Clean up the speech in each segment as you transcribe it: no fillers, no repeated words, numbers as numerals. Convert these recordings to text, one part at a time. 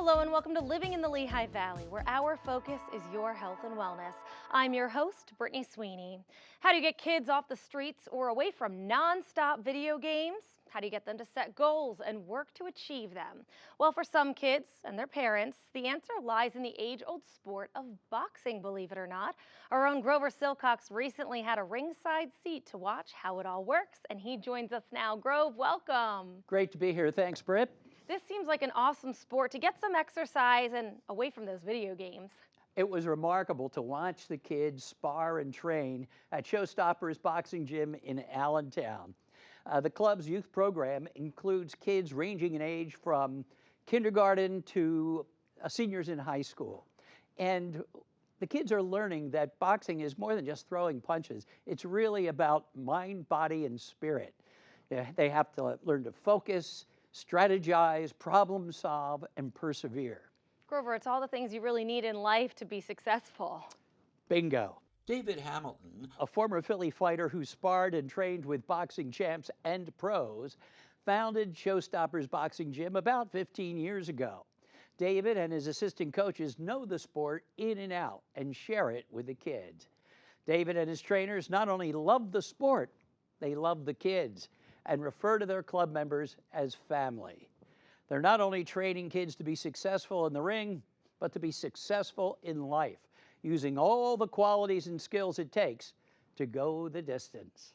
Hello and welcome to Living in the Lehigh Valley, where our focus is your health and wellness. I'm your host, Brittany Sweeney. How do you get kids off the streets or away from non-stop video games? How do you get them to set goals and work to achieve them? Well, for some kids and their parents, the answer lies in the age-old sport of boxing, believe it or not. Our own Grover Silcox recently had a ringside seat to watch how it all works, and he joins us now. Grove, welcome. Great to be here. Thanks, Britt. This seems like an awesome sport to get some exercise and away from those video games. It was remarkable to watch the kids spar and train at Showstoppers Boxing Gym in Allentown. The club's youth program includes kids ranging in age from kindergarten to seniors in high school. And the kids are learning that boxing is more than just throwing punches. It's really about mind, body, and spirit. They have to learn to focus, strategize, problem solve, and persevere. Grover, it's all the things you really need in life to be successful. Bingo. David Hamilton, A former Philly fighter who sparred and trained with boxing champs and pros, founded Showstoppers Boxing Gym about 15 years ago. David and his assistant coaches know the sport in and out and share it with the kids. David and his trainers not only love the sport, they love the kids and refer to their club members as family. They're not only training kids to be successful in the ring, but to be successful in life, using all the qualities and skills it takes to go the distance.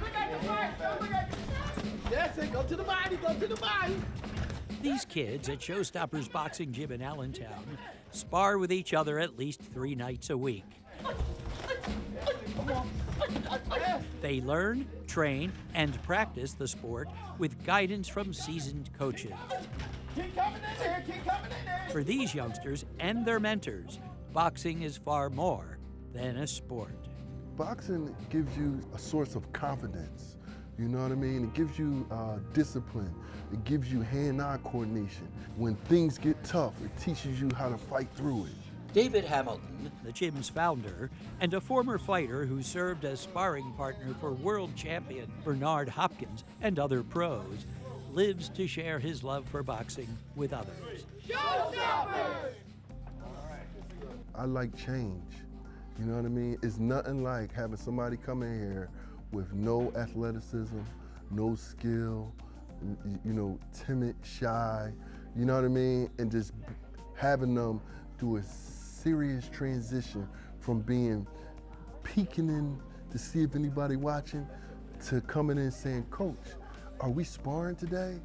Look at the fight, look at the... That's it, go to the body, go to the body. these kids at Showstoppers Boxing Gym in Allentown spar with each other at least 3 nights a week. They learn, train, and practice the sport with guidance from seasoned coaches. Keep coming in there, keep coming in there. For these youngsters and their mentors, boxing is far more than a sport. Boxing gives you a source of confidence, you know what I mean? It gives you discipline. It gives you hand-eye coordination. When things get tough, it teaches you how to fight through it. David Hamilton, the gym's founder, and a former fighter who served as sparring partner for world champion Bernard Hopkins and other pros, lives to share his love for boxing with others. Showstoppers! I like change, you know what I mean? It's nothing like having somebody come in here with no athleticism, no skill, you know, timid, shy, you know what I mean? And just having them do a serious transition from being peeking in to see if anybody watching to coming in saying, Coach, are we sparring today?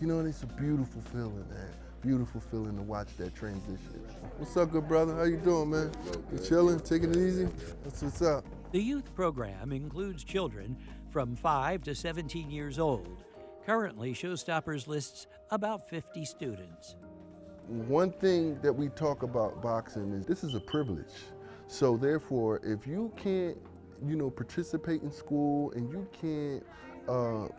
You know, and it's a beautiful feeling, man. Beautiful feeling to watch that transition. What's up, good brother? How you doing, man? You chilling, taking it easy? That's what's up. The youth program includes children from 5 to 17 years old. Currently, Showstoppers lists about 50 students. One thing that we talk about boxing is this is a privilege. So therefore, if you can't, you know, participate in school and you can't,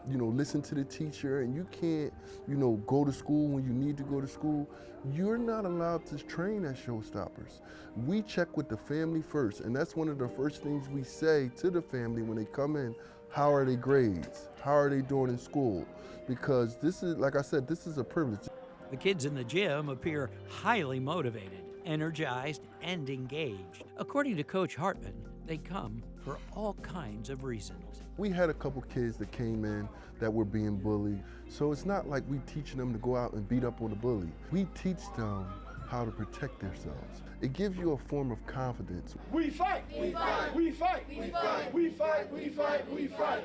you know, listen to the teacher and you can't, you know, go to school when you need to go to school, you're not allowed to train at Showstoppers. We check with the family first, and that's one of the first things we say to the family when they come in. How are their grades? How are they doing in school? Because this is, like I said, this is a privilege. The kids in the gym appear highly motivated, energized, and engaged. According to Coach Hartman, they come for all kinds of reasons. We had a couple kids that came in that were being bullied. So it's not like we teaching them to go out and beat up on the bully. We teach them how to protect themselves. It gives you a form of confidence. We fight, we fight, we fight, we fight, we fight, we fight, we fight.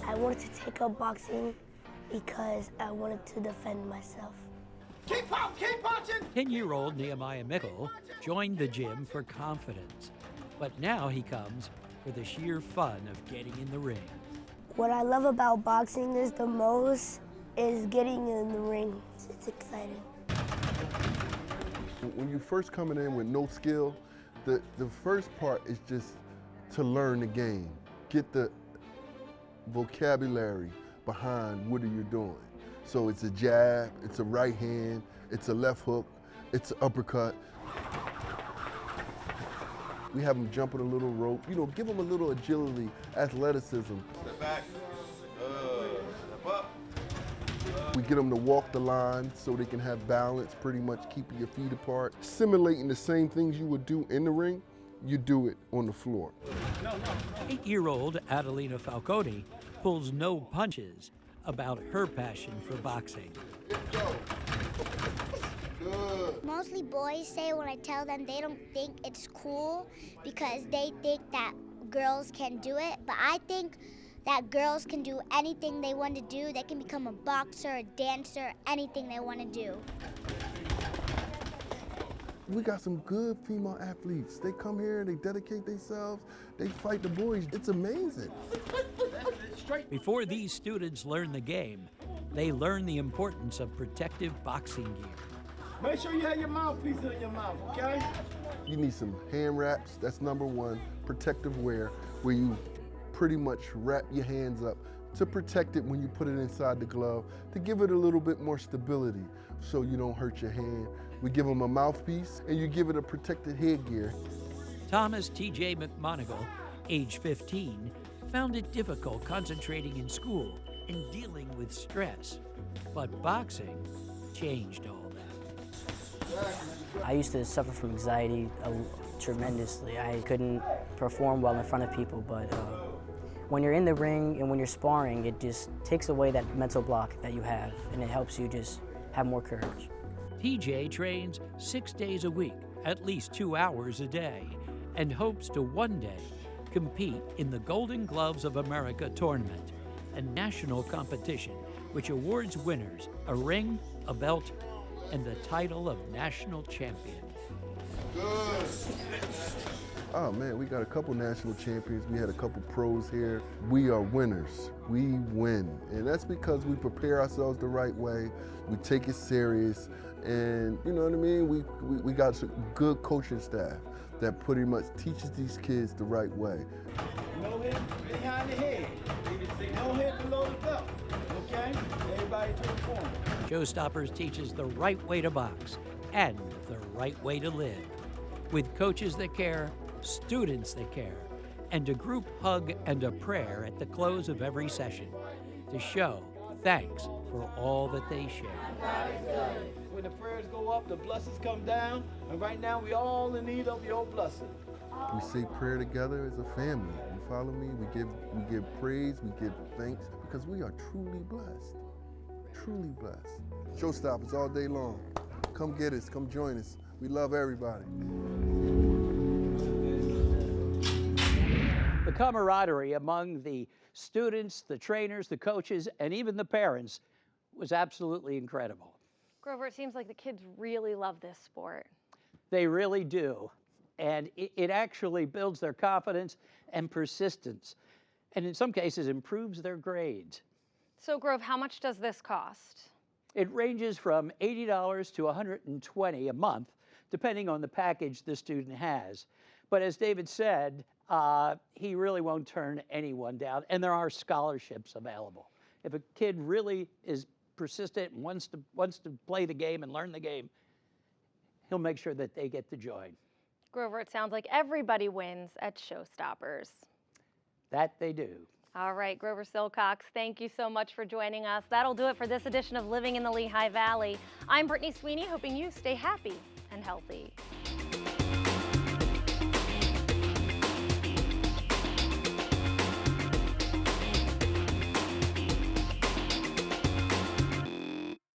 I wanted to take up boxing because I wanted to defend myself. Keep punching! 10-year-old Nehemiah Mickle joined the gym for confidence, but now he comes for the sheer fun of getting in the ring. What I love about boxing is the most is getting in the ring. It's exciting. When you're first coming in with no skill, the first part is just to learn the game. Get the vocabulary behind what are you doing. So it's a jab, it's a right hand, it's a left hook, it's an uppercut. We have them jumping a little rope, you know, give them a little agility, athleticism. Step back. We get them to walk the line so they can have balance, pretty much keeping your feet apart. Simulating the same things you would do in the ring, you do it on the floor. 8-year-old Adelina Falcone pulls no punches about her passion for boxing. Mostly boys say when I tell them they don't think it's cool because they think that girls can do it, but I think that girls can do anything they want to do. They can become a boxer, a dancer, anything they want to do. We got some good female athletes. They come here, they dedicate themselves, they fight the boys. It's amazing. Before these students learn the game, they learn the importance of protective boxing gear. Make sure you have your mouthpiece in your mouth, okay? You need some hand wraps, that's number one. Protective wear, where you pretty much wrap your hands up to protect it when you put it inside the glove, to give it a little bit more stability so you don't hurt your hand. We give them a mouthpiece, and you give it a protected headgear. Thomas T.J. McMonigal, age 15, found it difficult concentrating in school and dealing with stress. But boxing changed all that. I used to suffer from anxiety tremendously. I couldn't perform well in front of people, but when you're in the ring and when you're sparring, it just takes away that mental block that you have, and it helps you just have more courage. TJ trains 6 days a week, at least 2 hours a day, and hopes to one day compete in the Golden Gloves of America tournament, a national competition which awards winners a ring, a belt, and the title of national champion. Oh man, we got a couple national champions. We had a couple pros here. We are winners. We win. And that's because we prepare ourselves the right way. We take it serious. And you know what I mean? We got some good coaching staff that pretty much teaches these kids the right way. No hit behind the head. No hit below the belt. Okay? Everybody to the corner. Showstoppers teaches the right way to box and the right way to live. With coaches that care, students that care, and a group hug and a prayer at the close of every session to show thanks for all that they share. When the prayers go up, the blessings come down, and right now we all in need of your blessing. We say prayer together as a family. You follow me? We give praise, we give thanks, because we are truly blessed. Truly blessed. Showstoppers all day long. Come get us, come join us. We love everybody. The camaraderie among the students, the trainers, the coaches, and even the parents was absolutely incredible. Grover, it seems like the kids really love this sport. They really do. And it actually builds their confidence and persistence, and in some cases improves their grades. So, Grove, how much does this cost? It ranges from $80 to $120 a month, depending on the package the student has. But as David said, he really won't turn anyone down, and there are scholarships available. If a kid really is persistent and wants to play the game and learn the game, he'll make sure that they get to join. Grover, it sounds like everybody wins at Showstoppers. That they do. All right, Grover Silcox, thank you so much for joining us. That'll do it for this edition of Living in the Lehigh Valley. I'm Brittany Sweeney, hoping you stay happy and healthy.